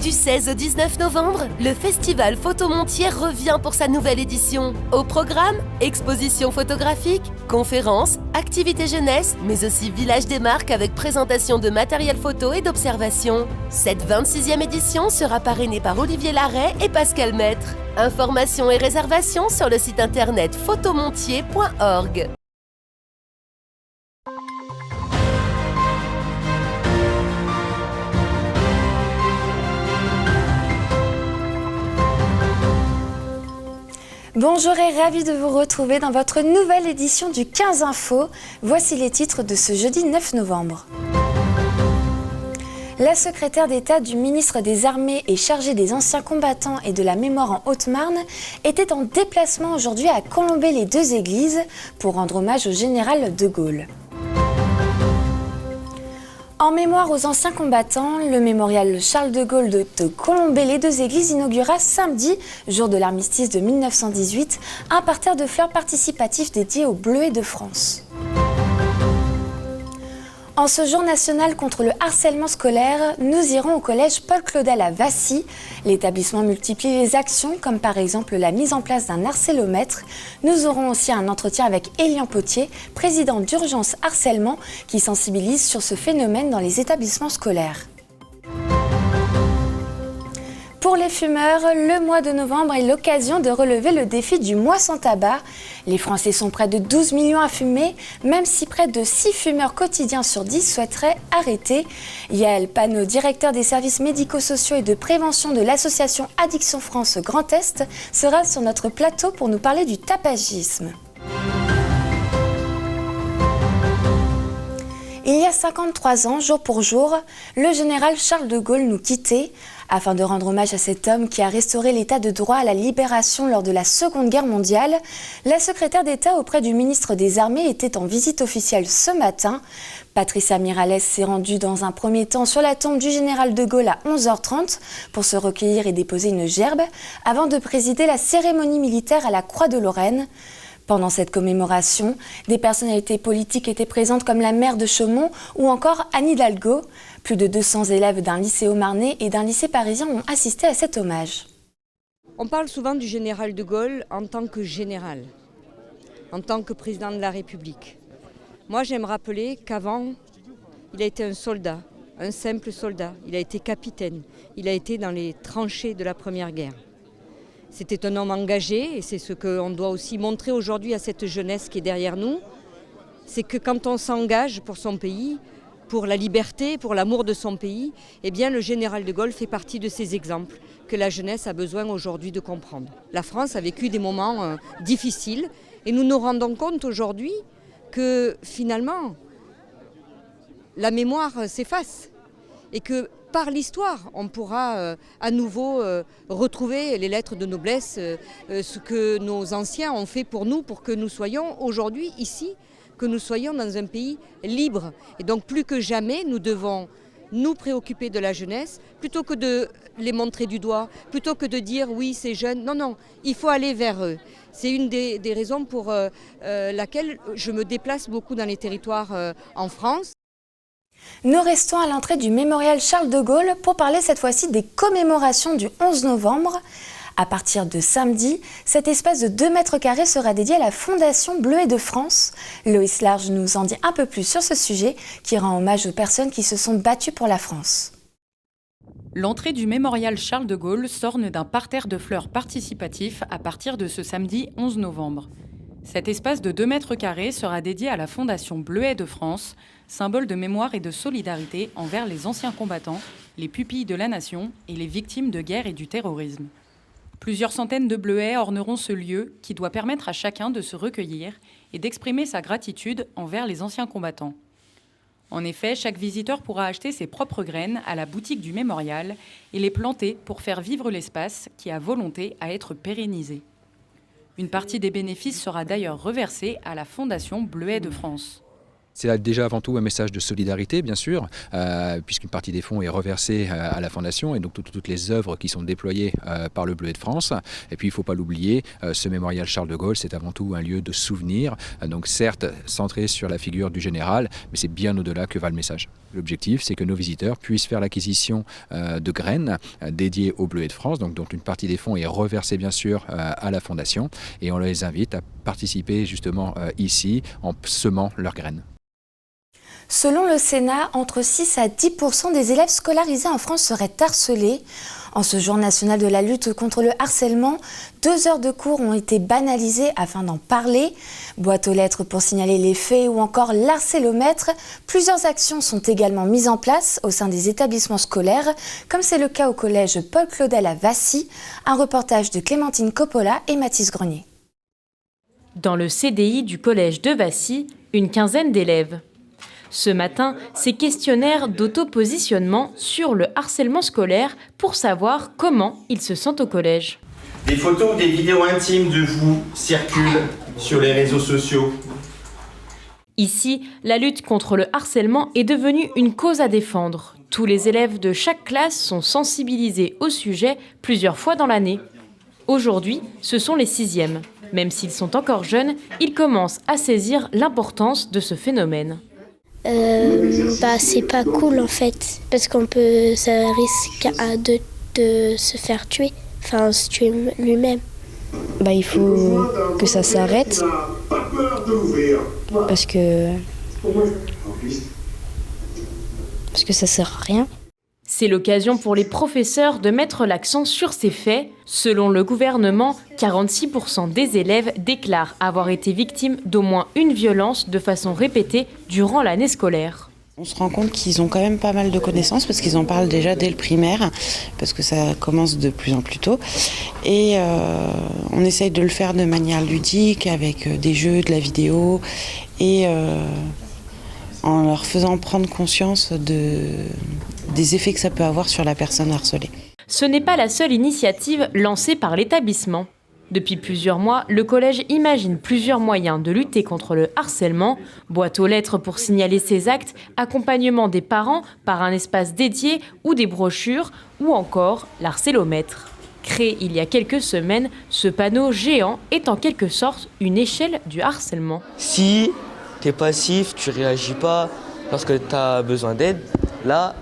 Du 16 au 19 novembre, le festival Photomontier revient pour sa nouvelle édition. Au programme, exposition photographique, conférences, activités jeunesse, mais aussi village des marques avec présentation de matériel photo et d'observation. Cette 26e édition sera parrainée par Olivier Larrey et Pascal Maître. Informations et réservations sur le site internet photomontier.org. Bonjour et ravi de vous retrouver dans votre nouvelle édition du 15 Info. Voici les titres de ce jeudi 9 novembre. La secrétaire d'État du ministre des Armées et chargée des anciens combattants et de la mémoire en Haute-Marne était en déplacement aujourd'hui à Colombey-les-Deux-Églises pour rendre hommage au général de Gaulle. En mémoire aux anciens combattants, le mémorial Charles de Gaulle de Colombey-les-Deux-Églises inaugura samedi, jour de l'armistice de 1918, un parterre de fleurs participatif dédié aux Bleuets de France. En ce jour national contre le harcèlement scolaire, nous irons au collège Paul Claudel à Vassy. L'établissement multiplie les actions, comme par exemple la mise en place d'un harcélomètre. Nous aurons aussi un entretien avec Elian Potier, président d'Urgence Harcèlement, qui sensibilise sur ce phénomène dans les établissements scolaires. Pour les fumeurs, le mois de novembre est l'occasion de relever le défi du mois sans tabac. Les Français sont près de 12 millions à fumer, même si près de 6 fumeurs quotidiens sur 10 souhaiteraient arrêter. Yael Panot, directeur des services médico-sociaux et de prévention de l'association Addiction France Grand Est, sera sur notre plateau pour nous parler du tabagisme. Il y a 53 ans, jour pour jour, le général Charles de Gaulle nous quittait. Afin de rendre hommage à cet homme qui a restauré l'état de droit à la libération lors de la Seconde Guerre mondiale, la secrétaire d'État auprès du ministre des Armées était en visite officielle ce matin. Patricia Miralles s'est rendue dans un premier temps sur la tombe du général de Gaulle à 11h30 pour se recueillir et déposer une gerbe avant de présider la cérémonie militaire à la Croix de Lorraine. Pendant cette commémoration, des personnalités politiques étaient présentes comme la maire de Chaumont ou encore Anne Hidalgo. Plus de 200 élèves d'un lycée haut-marnais et d'un lycée parisien ont assisté à cet hommage. On parle souvent du général de Gaulle en tant que général, en tant que président de la République. Moi, j'aime rappeler qu'avant, il a été un soldat, un simple soldat. Il a été capitaine, il a été dans les tranchées de la Première Guerre. C'était un homme engagé et c'est ce qu'on doit aussi montrer aujourd'hui à cette jeunesse qui est derrière nous. C'est que quand on s'engage pour son pays, pour la liberté, pour l'amour de son pays, eh bien le général de Gaulle fait partie de ces exemples que la jeunesse a besoin aujourd'hui de comprendre. La France a vécu des moments difficiles et nous nous rendons compte aujourd'hui que finalement la mémoire s'efface et que par l'histoire, on pourra à nouveau retrouver les lettres de noblesse, ce que nos anciens ont fait pour nous, pour que nous soyons aujourd'hui ici, que nous soyons dans un pays libre. Et donc plus que jamais, nous devons nous préoccuper de la jeunesse, plutôt que de les montrer du doigt, plutôt que de dire oui c'est jeune. Non, non, il faut aller vers eux. C'est une des raisons pour laquelle je me déplace beaucoup dans les territoires en France. Nous restons à l'entrée du mémorial Charles de Gaulle pour parler cette fois-ci des commémorations du 11 novembre. À partir de samedi, cet espace de 2 mètres carrés sera dédié à la Fondation Bleuets de France. Loïs Large nous en dit un peu plus sur ce sujet qui rend hommage aux personnes qui se sont battues pour la France. L'entrée du mémorial Charles de Gaulle s'orne d'un parterre de fleurs participatif à partir de ce samedi 11 novembre. Cet espace de 2 mètres carrés sera dédié à la Fondation Bleuets de France, symbole de mémoire et de solidarité envers les anciens combattants, les pupilles de la nation et les victimes de guerre et du terrorisme. Plusieurs centaines de bleuets orneront ce lieu qui doit permettre à chacun de se recueillir et d'exprimer sa gratitude envers les anciens combattants. En effet, chaque visiteur pourra acheter ses propres graines à la boutique du mémorial et les planter pour faire vivre l'espace qui a volonté à être pérennisé. Une partie des bénéfices sera d'ailleurs reversée à la Fondation Bleuets de France. C'est déjà avant tout un message de solidarité, bien sûr, puisqu'une partie des fonds est reversée à la Fondation et donc toutes les œuvres qui sont déployées par le Bleuet de France. Et puis il ne faut pas l'oublier, ce mémorial Charles de Gaulle, c'est avant tout un lieu de souvenir, donc certes centré sur la figure du général, mais c'est bien au-delà que va le message. L'objectif, c'est que nos visiteurs puissent faire l'acquisition de graines dédiées au Bleuet de France, donc dont une partie des fonds est reversée bien sûr à la Fondation, et on les invite à participer justement ici en semant leurs graines. Selon le Sénat, entre 6 à 10% des élèves scolarisés en France seraient harcelés. En ce jour national de la lutte contre le harcèlement, 2 heures de cours ont été banalisées afin d'en parler. Boîte aux lettres pour signaler les faits ou encore l'harcélomètre. Plusieurs actions sont également mises en place au sein des établissements scolaires, comme c'est le cas au collège Paul Claudel à Vassy. Un reportage de Clémentine Coppola et Mathis Grenier. Dans le CDI du collège de Vassy, une quinzaine d'élèves. Ce matin, ces questionnaires d'auto-positionnement sur le harcèlement scolaire pour savoir comment ils se sentent au collège. Des photos ou des vidéos intimes de vous circulent sur les réseaux sociaux. Ici, la lutte contre le harcèlement est devenue une cause à défendre. Tous les élèves de chaque classe sont sensibilisés au sujet plusieurs fois dans l'année. Aujourd'hui, ce sont les 6e. Même s'ils sont encore jeunes, ils commencent à saisir l'importance de ce phénomène. C'est pas cool en fait, parce ça risque de se faire tuer, se tuer lui-même. Il faut que ça s'arrête, parce que ça sert à rien. C'est l'occasion pour les professeurs de mettre l'accent sur ces faits. Selon le gouvernement, 46% des élèves déclarent avoir été victimes d'au moins une violence de façon répétée durant l'année scolaire. On se rend compte qu'ils ont quand même pas mal de connaissances parce qu'ils en parlent déjà dès le primaire, parce que ça commence de plus en plus tôt. Et on essaye de le faire de manière ludique, avec des jeux, de la vidéo, et en leur faisant prendre conscience des effets que ça peut avoir sur la personne harcelée. Ce n'est pas la seule initiative lancée par l'établissement. Depuis plusieurs mois, le collège imagine plusieurs moyens de lutter contre le harcèlement. Boîte aux lettres pour signaler ces actes, accompagnement des parents par un espace dédié ou des brochures, ou encore l'harcélomètre. Créé il y a quelques semaines, ce panneau géant est en quelque sorte une échelle du harcèlement. Si tu es passif, tu réagis pas lorsque tu as besoin d'aide, là,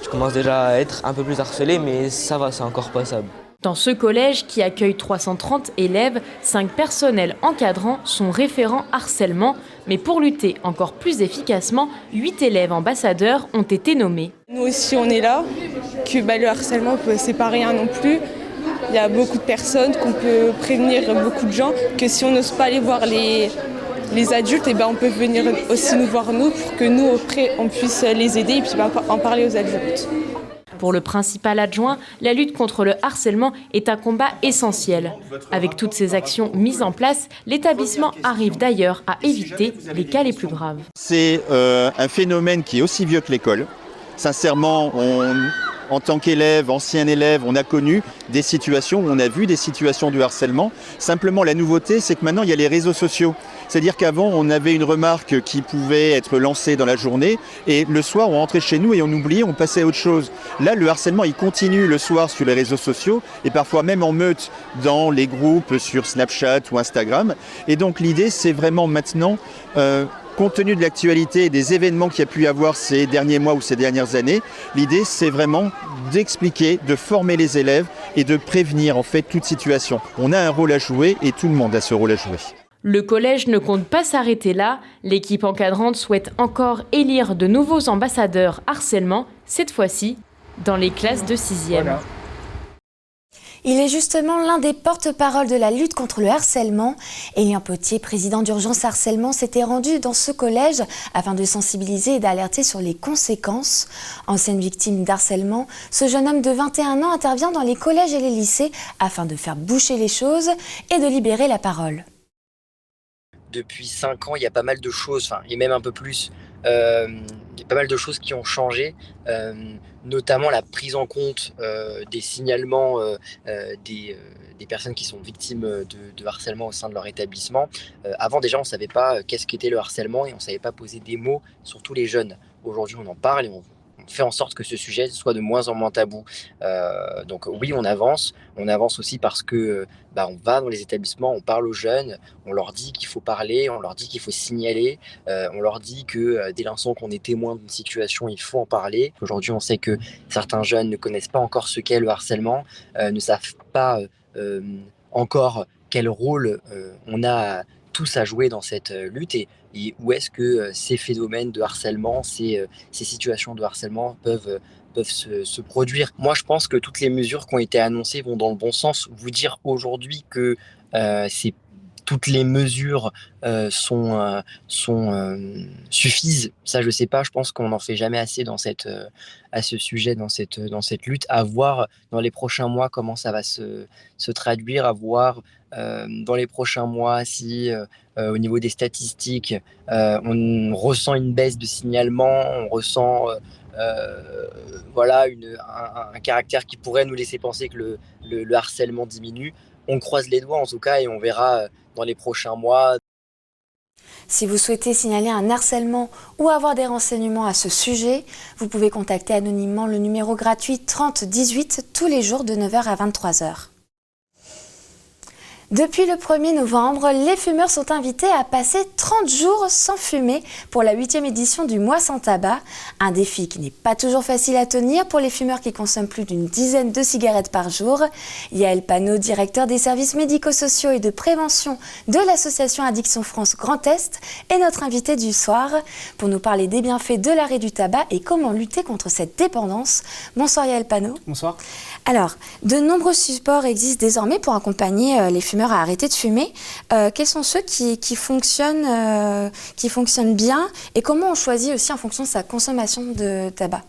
tu commences déjà à être un peu plus harcelé, mais ça va, c'est encore passable. Dans ce collège qui accueille 330 élèves, 5 personnels encadrants sont référents harcèlement. Mais pour lutter encore plus efficacement, 8 élèves ambassadeurs ont été nommés. Nous aussi on est là, que le harcèlement c'est pas rien non plus. Il y a beaucoup de personnes qu'on peut prévenir, beaucoup de gens, que si on n'ose pas aller voir les adultes, on peut venir aussi nous voir nous pour que nous après on puisse les aider et puis en parler aux adultes. Pour le principal adjoint, la lutte contre le harcèlement est un combat essentiel. Avec toutes ces actions mises en place, l'établissement arrive d'ailleurs à éviter les cas les plus graves. C'est un phénomène qui est aussi vieux que l'école. Sincèrement, en tant qu'élève, ancien élève, on a connu des situations où on a vu des situations de harcèlement. Simplement, la nouveauté, c'est que maintenant, il y a les réseaux sociaux. C'est-à-dire qu'avant, on avait une remarque qui pouvait être lancée dans la journée et le soir, on rentrait chez nous et on oubliait, on passait à autre chose. Là, le harcèlement, il continue le soir sur les réseaux sociaux et parfois même en meute dans les groupes sur Snapchat ou Instagram. Et donc, l'idée, c'est vraiment maintenant... compte tenu de l'actualité et des événements qu'il y a pu y avoir ces derniers mois ou ces dernières années, l'idée c'est vraiment d'expliquer, de former les élèves et de prévenir en fait toute situation. On a un rôle à jouer et tout le monde a ce rôle à jouer. Le collège ne compte pas s'arrêter là. L'équipe encadrante souhaite encore élire de nouveaux ambassadeurs harcèlement, cette fois-ci dans les classes de 6e. Voilà. Il est justement l'un des porte-parole de la lutte contre le harcèlement. Élien Potier, président d'Urgence Harcèlement, s'était rendu dans ce collège afin de sensibiliser et d'alerter sur les conséquences. Ancienne victime d'harcèlement, ce jeune homme de 21 ans intervient dans les collèges et les lycées afin de faire bouger les choses et de libérer la parole. Depuis 5 ans, il y a pas mal de choses, et même un peu plus. Il y a pas mal de choses qui ont changé, notamment la prise en compte des signalements des personnes qui sont victimes de harcèlement au sein de leur établissement. Avant déjà, on ne savait pas qu'est-ce qu'était le harcèlement et on ne savait pas poser des mots, surtout les jeunes. Aujourd'hui, on en parle et on fait en sorte que ce sujet soit de moins en moins tabou. Donc oui, on avance aussi parce que on va dans les établissements, on parle aux jeunes, on leur dit qu'il faut parler, on leur dit qu'il faut signaler, on leur dit que dès l'instant qu'on est témoin d'une situation, il faut en parler. Aujourd'hui, on sait que certains jeunes ne connaissent pas encore ce qu'est le harcèlement, ne savent pas encore quel rôle on a tous à jouer dans cette lutte et où est-ce que ces phénomènes de harcèlement, ces situations de harcèlement peuvent se produire. Moi, je pense que toutes les mesures qui ont été annoncées vont dans le bon sens. Vous dire aujourd'hui que toutes les mesures suffisent, ça je sais pas, je pense qu'on n'en fait jamais assez à ce sujet, dans cette lutte, à voir dans les prochains mois comment ça va se traduire, à voir dans les prochains mois si au niveau des statistiques on ressent une baisse de signalement, on ressent un caractère qui pourrait nous laisser penser que le harcèlement diminue. On croise les doigts en tout cas et on verra dans les prochains mois. Si vous souhaitez signaler un harcèlement ou avoir des renseignements à ce sujet, vous pouvez contacter anonymement le numéro gratuit 30 18 tous les jours de 9h à 23h. Depuis le 1er novembre, les fumeurs sont invités à passer 30 jours sans fumer pour la 8e édition du Mois sans tabac. Un défi qui n'est pas toujours facile à tenir pour les fumeurs qui consomment plus d'une dizaine de cigarettes par jour. Yaël Panot, directeur des services médico-sociaux et de prévention de l'association Addiction France Grand Est, est notre invité du soir pour nous parler des bienfaits de l'arrêt du tabac et comment lutter contre cette dépendance. Bonsoir Yaël Panot. Bonsoir. Alors, de nombreux supports existent désormais pour accompagner les fumeurs à arrêter de fumer. Quels sont ceux qui fonctionnent bien et comment on choisit aussi en fonction de sa consommation de tabac ?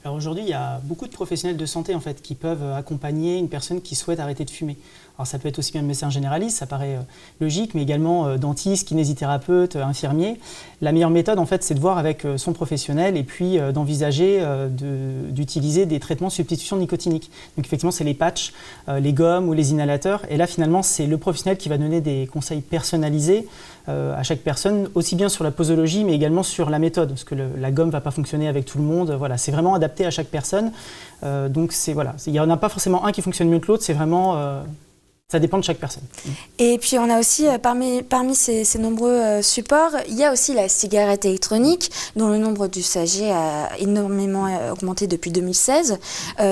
Alors aujourd'hui, il y a beaucoup de professionnels de santé en fait, qui peuvent accompagner une personne qui souhaite arrêter de fumer. Alors ça peut être aussi bien médecin généraliste, ça paraît logique, mais également dentiste, kinésithérapeute, infirmier. La meilleure méthode, en fait, c'est de voir avec son professionnel et puis d'envisager d'utiliser des traitements de substitution nicotinique. Donc effectivement, c'est les patchs, les gommes ou les inhalateurs. Et là, finalement, c'est le professionnel qui va donner des conseils personnalisés à chaque personne, aussi bien sur la posologie, mais également sur la méthode, parce que la gomme ne va pas fonctionner avec tout le monde. Voilà, c'est vraiment adapté à chaque personne. Donc il n'y en a pas forcément un qui fonctionne mieux que l'autre, c'est vraiment... Ça dépend de chaque personne. Et puis on a aussi, parmi ces nombreux supports, il y a aussi la cigarette électronique, dont le nombre d'usagers a énormément augmenté depuis 2016.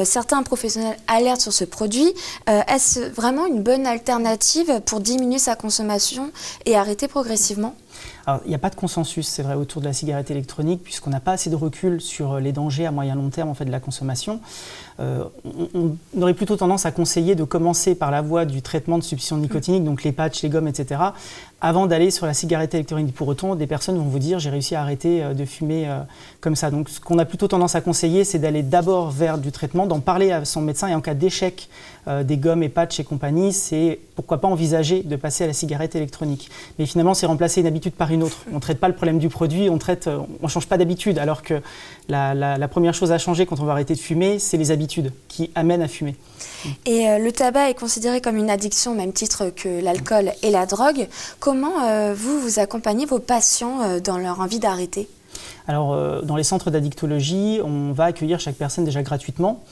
Certains professionnels alertent sur ce produit. Est-ce vraiment une bonne alternative pour diminuer sa consommation et arrêter progressivement ? Alors, il n'y a pas de consensus, c'est vrai, autour de la cigarette électronique, puisqu'on n'a pas assez de recul sur les dangers à moyen long terme en fait, de la consommation. On aurait plutôt tendance à conseiller de commencer par la voie du traitement de substitution nicotinique, donc les patchs, les gommes, etc., avant d'aller sur la cigarette électronique. Pour autant, des personnes vont vous dire « j'ai réussi à arrêter de fumer comme ça ». Donc ce qu'on a plutôt tendance à conseiller, c'est d'aller d'abord vers du traitement, d'en parler à son médecin, et en cas d'échec des gommes et patchs et compagnie, c'est pourquoi pas envisager de passer à la cigarette électronique. Mais finalement, c'est remplacer une habitude par une autre. On ne traite pas le problème du produit, on ne change pas d'habitude, alors que la première chose à changer quand on va arrêter de fumer, c'est les habitudes qui amènent à fumer. Et le tabac est considéré comme une addiction au même titre que l'alcool et la drogue. Comment vous accompagnez vos patients dans leur envie d'arrêter ? Alors, dans les centres d'addictologie, on va accueillir chaque personne déjà gratuitement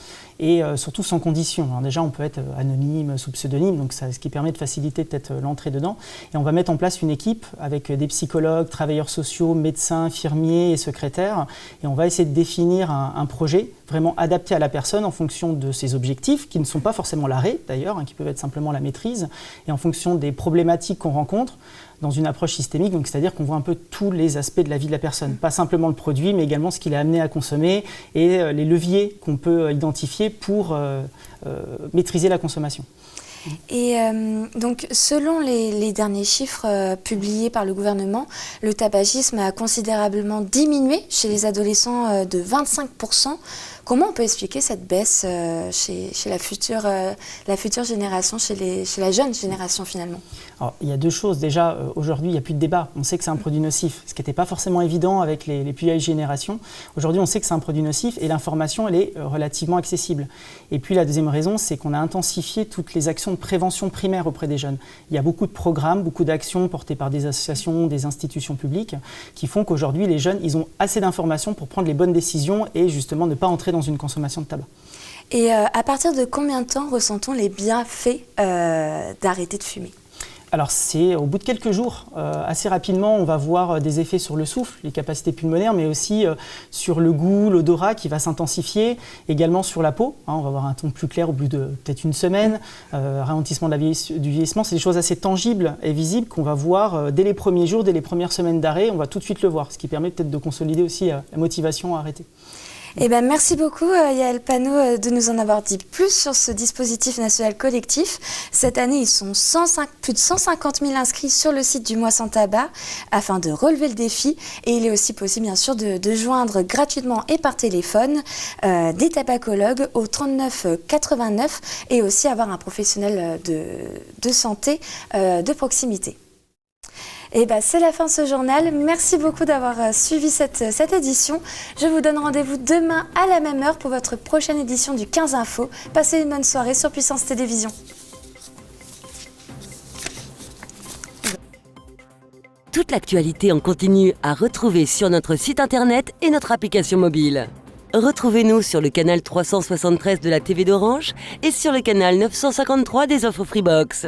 et surtout sans condition. Alors déjà, on peut être anonyme, sous pseudonyme, donc ce qui permet de faciliter peut-être l'entrée dedans. Et on va mettre en place une équipe avec des psychologues, travailleurs sociaux, médecins, infirmiers et secrétaires. Et on va essayer de définir un projet vraiment adapté à la personne en fonction de ses objectifs, qui ne sont pas forcément l'arrêt d'ailleurs, qui peuvent être simplement la maîtrise, et en fonction des problématiques qu'on rencontre, dans une approche systémique, donc c'est-à-dire qu'on voit un peu tous les aspects de la vie de la personne, pas simplement le produit, mais également ce qu'il est amené à consommer et les leviers qu'on peut identifier pour maîtriser la consommation. Et donc, selon les derniers chiffres publiés par le gouvernement, le tabagisme a considérablement diminué chez les adolescents de 25% Comment on peut expliquer cette baisse chez la future génération, chez la jeune génération finalement? Alors, il y a deux choses. Déjà, aujourd'hui, il n'y a plus de débat. On sait que c'est un produit nocif, ce qui n'était pas forcément évident avec les plus vieilles générations. Aujourd'hui, on sait que c'est un produit nocif et l'information, elle est relativement accessible. Et puis, la deuxième raison, c'est qu'on a intensifié toutes les actions de prévention primaire auprès des jeunes. Il y a beaucoup de programmes, beaucoup d'actions portées par des associations, des institutions publiques, qui font qu'aujourd'hui, les jeunes, ils ont assez d'informations pour prendre les bonnes décisions et justement ne pas entrer dans une consommation de tabac. Et à partir de combien de temps ressent-on les bienfaits d'arrêter de fumer? Alors c'est au bout de quelques jours, assez rapidement, on va voir des effets sur le souffle, les capacités pulmonaires, mais aussi sur le goût, l'odorat qui va s'intensifier, également sur la peau. On va avoir un ton plus clair au bout de peut-être une semaine, ralentissement du vieillissement. C'est des choses assez tangibles et visibles qu'on va voir dès les premiers jours, dès les premières semaines d'arrêt. On va tout de suite le voir, ce qui permet peut-être de consolider aussi la motivation à arrêter. Eh ben, merci beaucoup Yael Panot de nous en avoir dit plus sur ce dispositif national collectif. Cette année, ils sont plus de 150 000 inscrits sur le site du Mois sans tabac afin de relever le défi. Et il est aussi possible bien sûr de joindre gratuitement et par téléphone des tabacologues au 39 89 et aussi avoir un professionnel de santé de proximité. Et c'est la fin de ce journal. Merci beaucoup d'avoir suivi cette édition. Je vous donne rendez-vous demain à la même heure pour votre prochaine édition du 15 Info. Passez une bonne soirée sur Puissance Télévision. Toute l'actualité en continu à retrouver sur notre site internet et notre application mobile. Retrouvez-nous sur le canal 373 de la TV d'Orange et sur le canal 953 des offres Freebox.